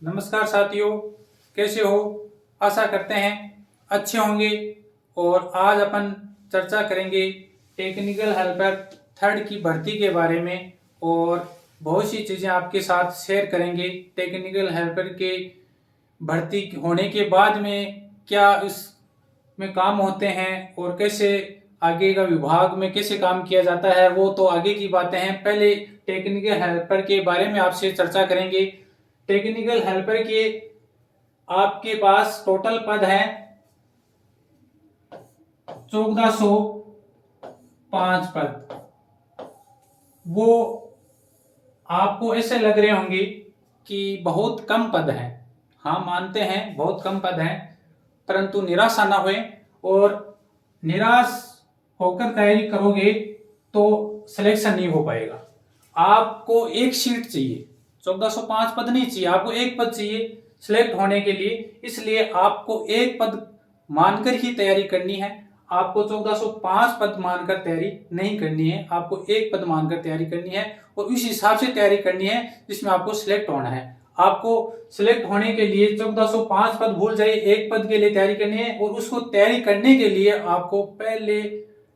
नमस्कार साथियों, कैसे हो? आशा करते हैं अच्छे होंगे। और आज अपन चर्चा करेंगे टेक्निकल हेल्पर थर्ड की भर्ती के बारे में और बहुत सी चीज़ें आपके साथ शेयर करेंगे। टेक्निकल हेल्पर के भर्ती होने के बाद में क्या इसमें काम होते हैं और कैसे आगे का विभाग में कैसे काम किया जाता है, वो तो आगे की बातें हैं। पहले टेक्निकल हेल्पर के बारे में आपसे चर्चा करेंगे। टेक्निकल हेल्पर के आपके पास टोटल पद है 1405 पद। वो आपको ऐसे लग रहे होंगे कि बहुत कम पद है। हाँ, मानते हैं बहुत कम पद हैं, परंतु निराशा ना होए। और निराश होकर तैयारी करोगे तो सिलेक्शन नहीं हो पाएगा। आपको एक सीट चाहिए, 1405 पद नहीं चाहिए, आपको एक पद चाहिए सिलेक्ट होने के लिए। इसलिए आपको एक पद मानकर ही तैयारी करनी है। आपको 1405 पद मानकर तैयारी नहीं करनी है, आपको एक पद मानकर तैयारी करनी है और उस हिसाब से तैयारी करनी है जिसमें आपको सिलेक्ट होना है। आपको सिलेक्ट होने के लिए 1405 पद भूल जाइए, एक पद के लिए तैयारी करनी है। और उसको तैयारी करने के लिए आपको पहले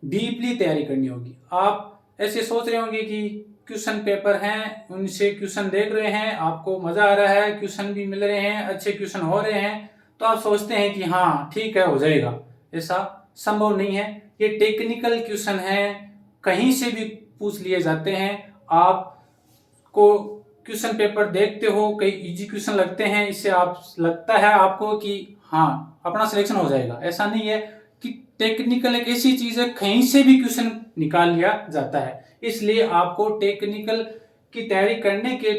डीपली तैयारी करनी होगी। आप ऐसे सोच रहे होंगे कि क्वेश्चन पेपर हैं, उनसे क्वेश्चन देख रहे हैं, आपको मजा आ रहा है, क्वेश्चन भी मिल रहे हैं, अच्छे क्वेश्चन हो रहे हैं, तो आप सोचते हैं कि हाँ ठीक है, हो जाएगा। ऐसा संभव नहीं है। ये टेक्निकल क्वेश्चन है, कहीं से भी पूछ लिए जाते हैं। आपको क्वेश्चन पेपर देखते हो, कई इजी क्वेश्चन लगते हैं, इससे आप लगता है आपको कि हाँ अपना सिलेक्शन हो जाएगा। ऐसा नहीं है कि टेक्निकल एक ऐसी चीज है कहीं से भी क्वेश्चन निकाल लिया जाता है। इसलिए आपको टेक्निकल की तैयारी करने के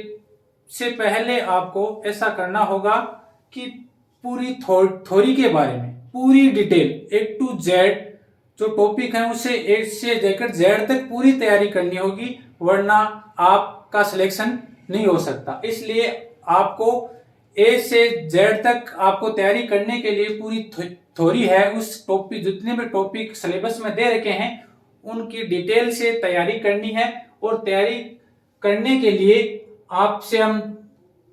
से पहले आपको ऐसा करना होगा कि पूरी थ्योरी के बारे में पूरी डिटेल A to Z जो टॉपिक है उसे A से लेकर Z तक पूरी तैयारी करनी होगी, वरना आपका सिलेक्शन नहीं हो सकता। इसलिए आपको A से Z तक आपको तैयारी करने के लिए पूरी थ्योरी है, उस टॉपिक जितने भी टॉपिक सिलेबस में दे रखे हैं उनकी डिटेल से तैयारी करनी है। और तैयारी करने के लिए आपसे हम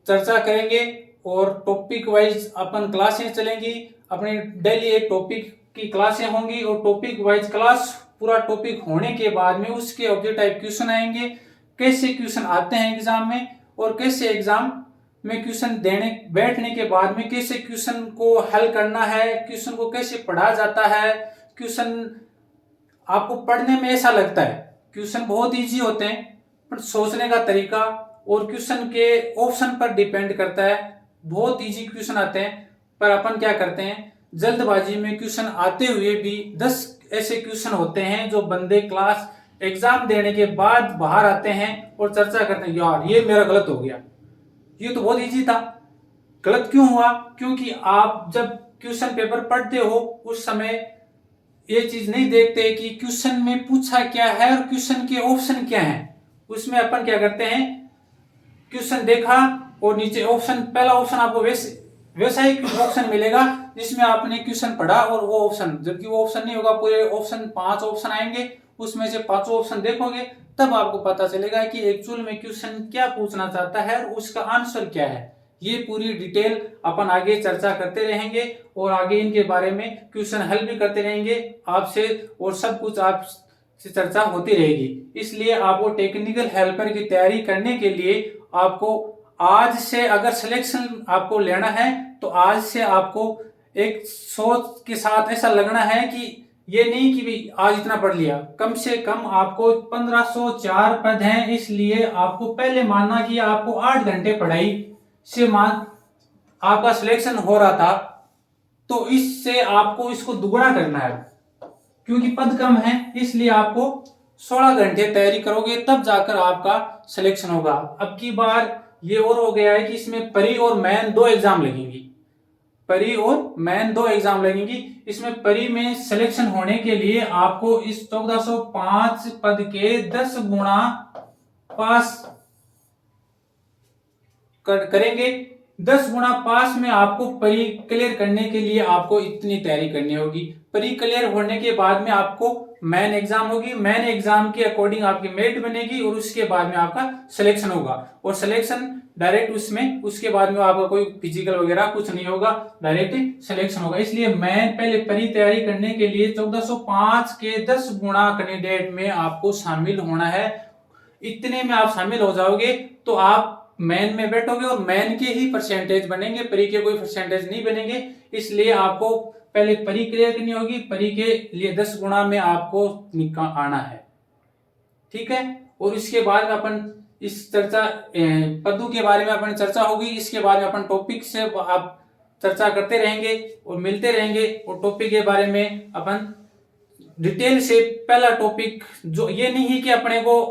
चर्चा करेंगे और टॉपिक वाइज अपन क्लासें चलेंगी। अपने डेली एक टॉपिक की क्लासें होंगी और टॉपिक वाइज क्लास पूरा टॉपिक होने के बाद में उसके ऑब्जेक्ट टाइप क्वेश्चन आएंगे, कैसे क्वेश्चन आते हैं एग्जाम में और कैसे एग्जाम में क्वेश्चन देने बैठने के बाद में कैसे क्वेश्चन को हल करना है, क्वेश्चन को कैसे पढ़ा जाता है। क्वेश्चन आपको पढ़ने में ऐसा लगता है क्वेश्चन बहुत इजी होते हैं, पर सोचने का तरीका और क्वेश्चन के ऑप्शन पर डिपेंड करता है। बहुत इजी क्वेश्चन आते हैं, पर अपन क्या करते हैं जल्दबाजी में क्वेश्चन आते हुए भी 10 ऐसे क्वेश्चन होते हैं जो बंदे क्लास एग्जाम देने के बाद बाहर आते हैं और चर्चा करते हैं, यार ये मेरा गलत हो गया, ये तो बहुत इजी था, गलत क्यों हुआ? क्योंकि आप जब क्वेश्चन पेपर पढ़ते हो उस समय ये चीज नहीं देखते कि क्वेश्चन में पूछा क्या है और क्वेश्चन के ऑप्शन क्या हैं। उसमें अपन क्या करते हैं, क्वेश्चन देखा और नीचे ऑप्शन, पहला ऑप्शन आपको वैसा ही ऑप्शन मिलेगा जिसमें आपने क्वेश्चन पढ़ा और वो ऑप्शन, जबकि वो ऑप्शन नहीं होगा। पूरे ऑप्शन 5 ऑप्शन आएंगे, उसमें से 5 ऑप्शन देखोगे तब आपको पता चलेगा कि एक्चुअल में क्वेश्चन क्या पूछना चाहता है और उसका आंसर क्या है। ये पूरी डिटेल अपन आगे चर्चा करते रहेंगे और आगे इनके बारे में क्वेश्चन हल भी करते रहेंगे आपसे और सब कुछ आप से चर्चा होती रहेगी। इसलिए आपको टेक्निकल हेल्पर की तैयारी करने के लिए आपको आज से, अगर सिलेक्शन आपको लेना है तो आज से आपको एक सोच के साथ ऐसा लगना है कि ये नहीं कि भाई आज इतना पढ़ लिया। कम से कम आपको 1504 पद हैं, इसलिए आपको पहले मानना कि आपको 8 घंटे पढ़ाई से मान आपका सिलेक्शन हो रहा था, तो इससे आपको इसको दुगना करना है। क्योंकि पद कम है इसलिए आपको 16 घंटे तैयारी करोगे तब जाकर आपका सिलेक्शन होगा। अब की बार ये और हो गया है कि इसमें परी और मैन 2 एग्जाम लगेंगी, परी और मैन 2 एग्जाम लगेंगी। इसमें परी में सिलेक्शन होने के लिए आपको इस 1405 पद के 10 गुणा पास करेंगे। 10 गुणा पास में आपको परी क्लियर करने के लिए आपको इतनी तैयारी करनी होगी। प्री क्लियर होने के बाद में आपको मेन एग्जाम होगी, मेन एग्जाम के अकॉर्डिंग आपकी मेरिट बनेगी और उसके बाद में आपका सिलेक्शन होगा, और सिलेक्शन डायरेक्ट उसमें, उसके बाद में आपका कोई फिजिकल वगैरह कुछ नहीं होगा, डायरेक्ट सिलेक्शन होगा। इसलिए मैं पहले प्री तैयारी करने के लिए 1405 के 10 गुणा कैंडिडेट में आपको शामिल होना है। इतने में आप शामिल हो जाओगे तो आप मेन में बैठोगे और मेन के ही परसेंटेज बनेंगे, प्री के कोई परसेंटेज नहीं बनेंगे। इसलिए आपको पहले प्री क्लियर करनी होगी, प्री के लिए 10 गुणा में आपको आना है, ठीक है। और इसके बाद में अपन इस चर्चा पदों के बारे में अपन चर्चा होगी, इसके बाद में अपन टॉपिक से आप चर्चा करते रहेंगे और मिलते रहेंगे, और टॉपिक के बारे में अपन डिटेल से पहला टॉपिक, जो ये नहीं है कि अपने को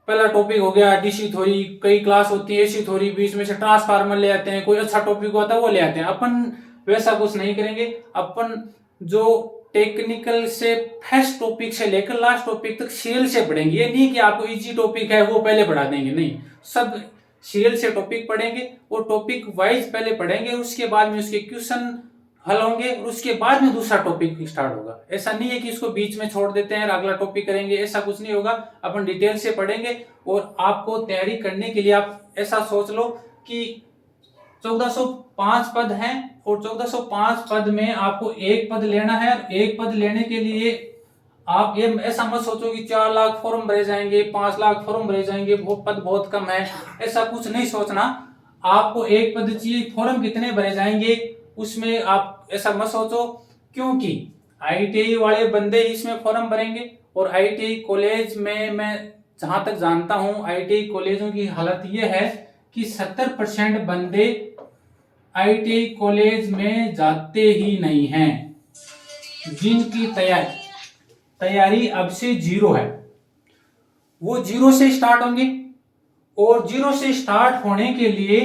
पहला टॉपिक हो गया डीसी थ्योरी, कई क्लास होती है एसी थ्योरी, बीच में से ट्रांसफार्मर ले आते हैं, कोई अच्छा टॉपिक होता है वो ले आते हैं, अपन वैसा कुछ नहीं करेंगे। अपन जो टेक्निकल से फर्स्ट टॉपिक से लेकर लास्ट टॉपिक तक सीरियल से पढ़ेंगे। ये नहीं कि आपको इजी टॉपिक है वो पहले पढ़ा देंगे, नहीं, सब सीरियल से टॉपिक पढ़ेंगे और टॉपिक वाइज पहले पढ़ेंगे, उसके बाद में उसके क्वेश्चन हल होंगे और उसके बाद में दूसरा टॉपिक स्टार्ट होगा। ऐसा नहीं है कि इसको बीच में छोड़ देते हैं और अगला टॉपिक करेंगे, ऐसा कुछ नहीं होगा। अपन डिटेल से पढ़ेंगे और आपको तैयारी करने के लिए आप ऐसा सोच लो कि 1405 पद हैं और 1405 पद में आपको एक पद लेना है। एक पद लेने के लिए आप ये ऐसा मत सोचो कि 4 लाख फॉर्म भरे जाएंगे, 5 लाख फॉर्म भरे जाएंगे, वो पद बहुत कम है, ऐसा कुछ नहीं सोचना। आपको एक पद चाहिए, फॉर्म कितने भरे जाएंगे उसमें आप ऐसा मत सोचो, क्योंकि आईटीआई वाले बंदे इसमें फॉर्म भरेंगे और आईटीआई कॉलेज में मैं जहां तक जानता हूं आईटीआई कॉलेजों की हालत यह है कि 70% बंदे आईटीआई कॉलेज में जाते ही नहीं हैं, जिनकी तैयारी अब से जीरो है, वो जीरो से स्टार्ट होंगे। और जीरो से स्टार्ट होने के लिए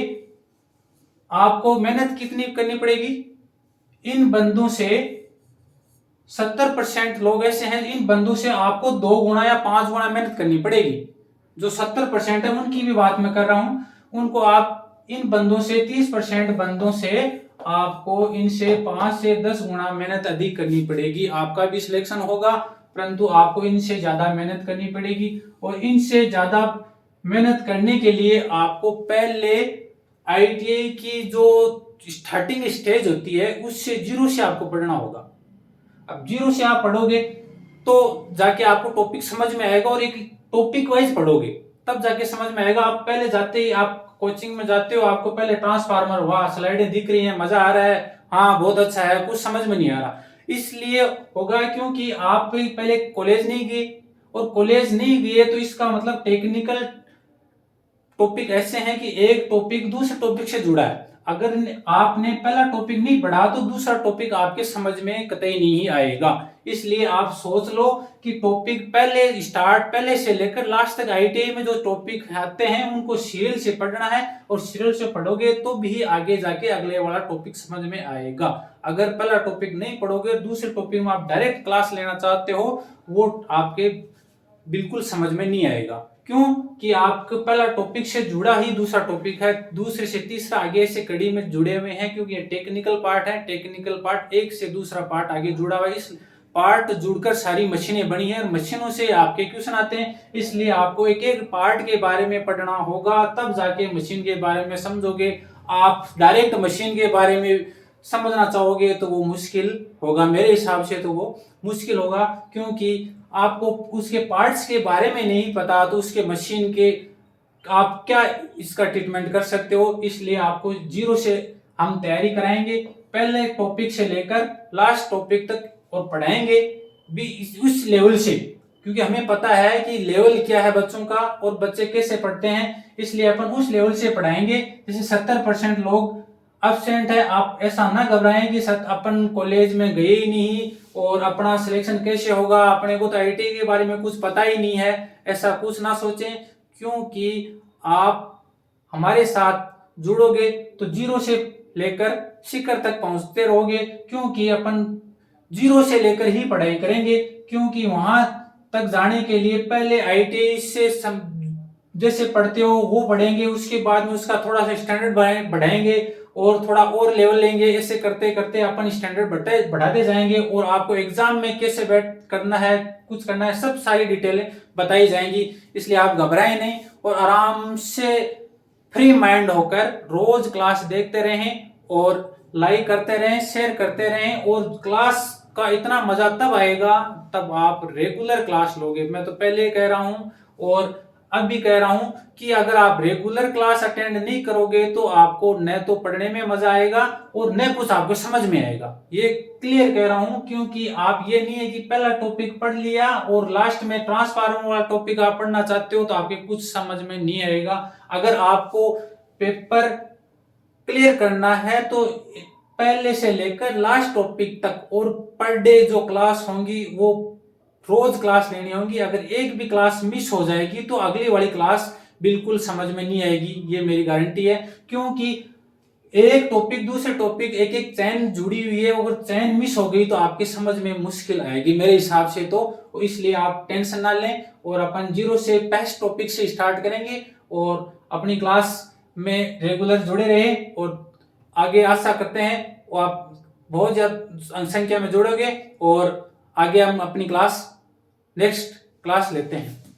आपको मेहनत कितनी करनी पड़ेगी? इन बंदों से 70% लोग ऐसे हैं, इन बंदों से आपको 2 गुना या 5 गुना मेहनत करनी पड़ेगी। जो 70% है उनकी भी बात मैं कर रहा हूं, उनको आप इन बंदों से 30% बंदों से आपको इनसे 5 से 10 गुना मेहनत अधिक करनी पड़ेगी। आपका भी सिलेक्शन होगा, परंतु आपको इनसे ज्यादा मेहनत करनी पड़ेगी। और इनसे ज्यादा मेहनत करने के लिए आपको पहले आईटीआई की जो स्टार्टिंग स्टेज होती है उससे जीरो से आपको पढ़ना होगा। अब जीरो से आप पढ़ोगे तो जाके आपको टॉपिक समझ में आएगा, और एक टॉपिक वाइज पढ़ोगे तब जाके समझ में आएगा। आप पहले जाते ही आप कोचिंग में जाते हो, आपको पहले ट्रांसफार्मर हुआ, स्लाइडें दिख रही हैं, मजा आ रहा है, हाँ बहुत अच्छा है, कुछ समझ में नहीं आ रहा। इसलिए होगा क्योंकि आप पहले कॉलेज नहीं गए, और कॉलेज नहीं गए तो इसका मतलब टेक्निकल टॉपिक ऐसे हैं कि एक टॉपिक दूसरे टॉपिक से जुड़ा है। अगर आपने पहला टॉपिक नहीं पढ़ा तो दूसरा टॉपिक आपके समझ में कतई नहीं आएगा। इसलिए आप सोच लो कि टॉपिक पहले से लेकर लास्ट तक आईटीआई में जो टॉपिक आते हैं उनको सीरियल से पढ़ना है, और सीरियल से पढ़ोगे तो भी आगे जाके अगले वाला टॉपिक समझ में आएगा। अगर पहला टॉपिक नहीं पढ़ोगे, दूसरे टॉपिक में आप डायरेक्ट क्लास लेना चाहते हो, वो आपके बिल्कुल समझ में नहीं आएगा। क्यों कि आपका पहला टॉपिक से जुड़ा ही दूसरा टॉपिक है, दूसरे से तीसरा आगे से कड़ी में जुड़े हुए हैं, क्योंकि ये टेक्निकल पार्ट है। टेक्निकल पार्ट एक से दूसरा पार्ट आगे जुड़ा हुआ है, इस पार्ट जुड़कर सारी मशीनें बनी हैं और मशीनों से आपके क्वेश्चन आते हैं। इसलिए आपको एक एक पार्ट के बारे में पढ़ना होगा, तब जाके मशीन के बारे में समझोगे। आप डायरेक्ट मशीन के बारे में समझना चाहोगे तो वो मुश्किल होगा, मेरे हिसाब से तो वो मुश्किल होगा, क्योंकि आपको उसके पार्ट्स के बारे में नहीं पता तो उसके मशीन के आप क्या इसका ट्रीटमेंट कर सकते हो। इसलिए आपको जीरो से हम तैयारी कराएंगे, पहले टॉपिक से लेकर लास्ट टॉपिक तक, और पढ़ाएंगे भी उस लेवल से, क्योंकि हमें पता है कि लेवल क्या है बच्चों का और बच्चे कैसे पढ़ते हैं। इसलिए अपन उस लेवल से पढ़ाएंगे। जैसे 70% लोग एब्सेंट है, आप ऐसा ना घबराएं कि अपन कॉलेज में गए ही नहीं और अपना सिलेक्शन कैसे होगा, अपने को तो आईटी के बारे में कुछ पता ही नहीं है, ऐसा कुछ ना सोचें। क्योंकि आप हमारे साथ जुड़ोगे तो जीरो से लेकर शिखर तक पहुंचते रहोगे, क्योंकि अपन जीरो से लेकर ही पढ़ाई करेंगे। क्योंकि वहां तक जाने के लिए पहले आईटी से जैसे पढ़ते हो वो पढ़ेंगे, उसके बाद में उसका थोड़ा सा स्टैंडर्ड बढ़ाएंगे और थोड़ा और लेवल लेंगे। ऐसे करते करते अपन स्टैंडर्ड बढ़ाते जाएंगे और आपको एग्जाम में कैसे बैठ करना है, कुछ करना है, सब सारी डिटेलें बताई जाएंगी। इसलिए आप घबराएं नहीं और आराम से फ्री माइंड होकर रोज क्लास देखते रहें और लाइक करते रहें, शेयर करते रहें। और क्लास का इतना मजा तब आएगा तब आप रेगुलर क्लास लोगे। मैं तो पहले कह रहा हूं और अब भी कह रहा हूं कि अगर आप रेगुलर क्लास अटेंड नहीं करोगे तो आपको न तो पढ़ने में मजा आएगा और न कुछ आपको समझ में आएगा। ये क्लियर कह रहा हूं, क्योंकि आप ये नहीं है कि पहला टॉपिक पढ़ लिया और लास्ट में ट्रांसफार्मर वाला टॉपिक आप पढ़ना चाहते हो तो आपके कुछ समझ में नहीं आएगा। अगर आपको पेपर क्लियर करना है तो पहले से लेकर लास्ट टॉपिक तक और पर डे जो क्लास होंगी वो रोज क्लास लेनी होगी। अगर एक भी क्लास मिस हो जाएगी तो अगली वाली क्लास बिल्कुल समझ में नहीं आएगी, ये मेरी गारंटी है। क्योंकि एक टॉपिक दूसरे टॉपिक एक एक चैन जुड़ी हुई है, अगर चैन मिस हो गई तो आपकी समझ में मुश्किल आएगी मेरे हिसाब से। तो इसलिए आप टेंशन ना लें और अपन जीरो से बेस्ट टॉपिक से स्टार्ट करेंगे और अपनी क्लास में रेगुलर जुड़े रहे और आगे आशा करते हैं वो आप बहुत ज्यादा संख्या में जुड़ोगे और आगे हम अपनी क्लास नेक्स्ट क्लास लेते हैं।